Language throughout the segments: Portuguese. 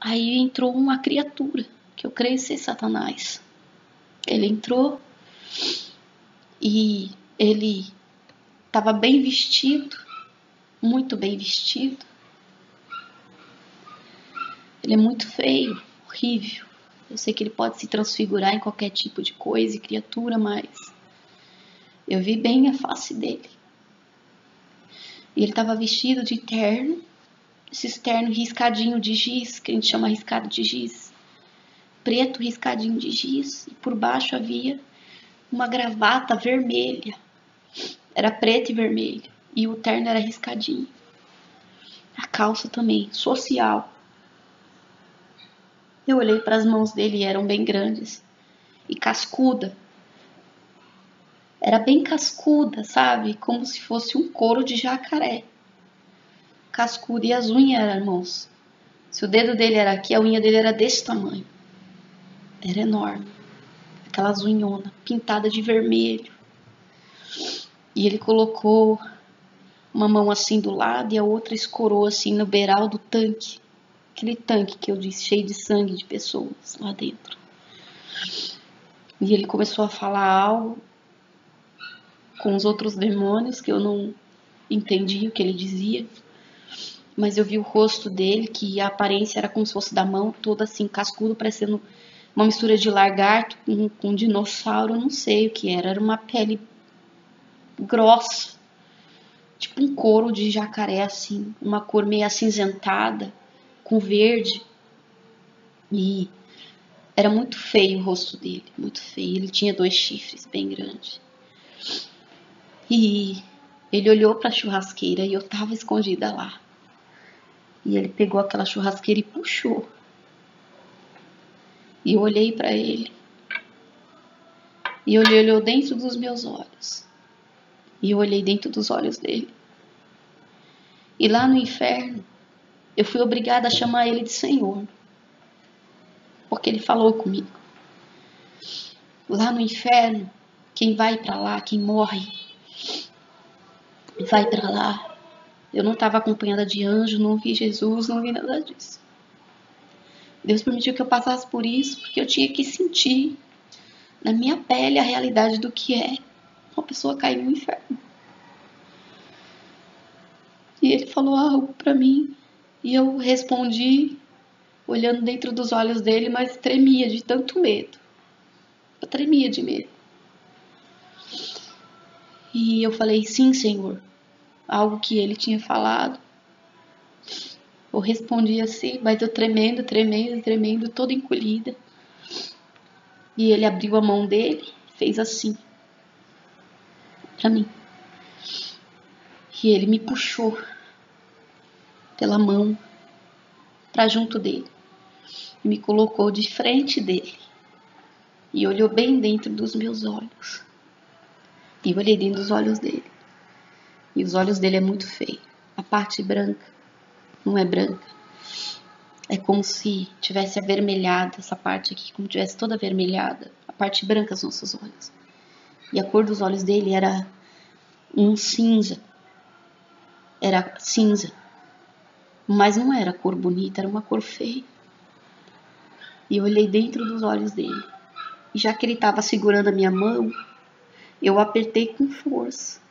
Aí entrou uma criatura, que eu creio ser Satanás. Ele entrou e ele estava bem vestido, muito bem vestido. Ele é muito feio, horrível. Eu sei que ele pode se transfigurar em qualquer tipo de coisa e criatura, mas eu vi bem a face dele. E ele estava vestido de terno, esse terno riscadinho de giz, que a gente chama riscado de giz. Preto riscadinho de giz. E por baixo havia uma gravata vermelha. Era preto e vermelho. E o terno era riscadinho. A calça também, social. Eu olhei para as mãos dele e eram bem grandes. E cascuda. Era bem cascuda, sabe? Como se fosse um couro de jacaré. Cascuda. E as unhas, irmãos. Se o dedo dele era aqui, a unha dele era desse tamanho. Era enorme. Aquelas unhonas pintadas de vermelho. E ele colocou uma mão assim do lado e a outra escorou assim no beiral do tanque. Aquele tanque que eu disse, cheio de sangue de pessoas lá dentro. E ele começou a falar algo com os outros demônios que eu não entendi o que ele dizia. Mas eu vi o rosto dele, que a aparência era como se fosse da mão, toda assim, cascudo, parecendo uma mistura de lagarto com dinossauro, eu não sei o que era. Era uma pele grossa, tipo um couro de jacaré, assim, uma cor meio acinzentada, com verde. E era muito feio o rosto dele, muito feio. Ele tinha 2 chifres bem grandes. E ele olhou para a churrasqueira e eu estava escondida lá. E ele pegou aquela churrasqueira e puxou. E eu olhei para ele. E ele olhou dentro dos meus olhos. E eu olhei dentro dos olhos dele. E lá no inferno, eu fui obrigada a chamar ele de Senhor. Porque ele falou comigo. Lá no inferno, quem vai para lá, quem morre, vai para lá. Eu não estava acompanhada de anjo, não vi Jesus, não vi nada disso. Deus permitiu que eu passasse por isso, porque eu tinha que sentir na minha pele a realidade do que é uma pessoa cair no inferno. E ele falou algo para mim, e eu respondi, olhando dentro dos olhos dele, mas tremia de tanto medo. Eu tremia de medo. E eu falei, sim, Senhor. Algo que ele tinha falado. Eu respondi assim, mas eu tremendo, toda encolhida. E ele abriu a mão dele, fez assim, pra mim. E ele me puxou pela mão pra junto dele. E me colocou de frente dele. E olhou bem dentro dos meus olhos. E eu olhei dentro dos olhos dele. E os olhos dele é muito feio. A parte branca não é branca. É como se tivesse avermelhada, essa parte aqui, como tivesse toda avermelhada. A parte branca dos nossos olhos. E a cor dos olhos dele era um cinza. Era cinza. Mas não era cor bonita, era uma cor feia. E eu olhei dentro dos olhos dele. E já que ele estava segurando a minha mão, eu apertei com força.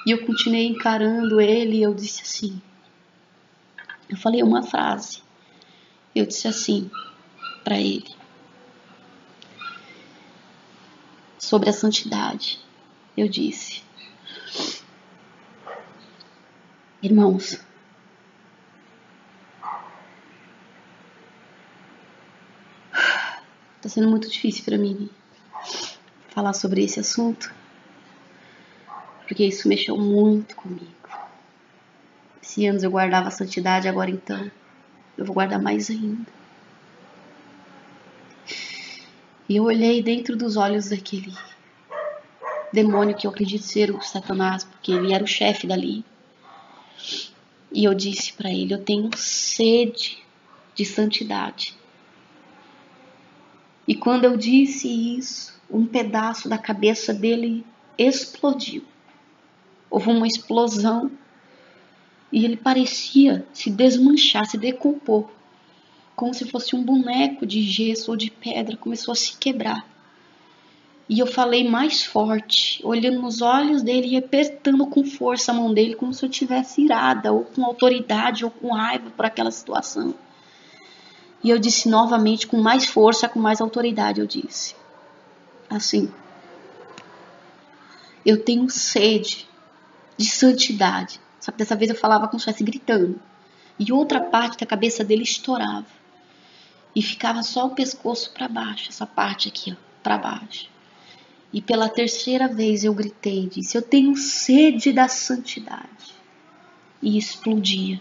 E eu continuei encarando ele e eu disse assim. Eu falei uma frase. Eu disse assim para ele. Sobre a santidade. Eu disse. Irmãos. Está sendo muito difícil para mim falar sobre esse assunto. Porque isso mexeu muito comigo. Se antes eu guardava a santidade, agora então eu vou guardar mais ainda. E eu olhei dentro dos olhos daquele demônio que eu acredito ser o Satanás, porque ele era o chefe dali. E eu disse para ele, eu tenho sede de santidade. E quando eu disse isso, um pedaço da cabeça dele explodiu. Houve uma explosão e ele parecia se desmanchar, se decompor. como se fosse um boneco de gesso ou de pedra, começou a se quebrar. E eu falei mais forte, olhando nos olhos dele e apertando com força a mão dele, como se eu tivesse irada, ou com autoridade, ou com raiva por aquela situação. E eu disse novamente, com mais força, com mais autoridade, eu disse assim: eu tenho sede de santidade. Só que dessa vez eu falava como se estivesse gritando. E outra parte da cabeça dele estourava. E ficava só o pescoço para baixo, essa parte aqui, ó, para baixo. E pela terceira vez eu gritei e disse: eu tenho sede da santidade. E explodia.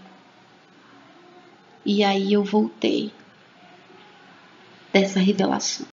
E aí eu voltei dessa revelação.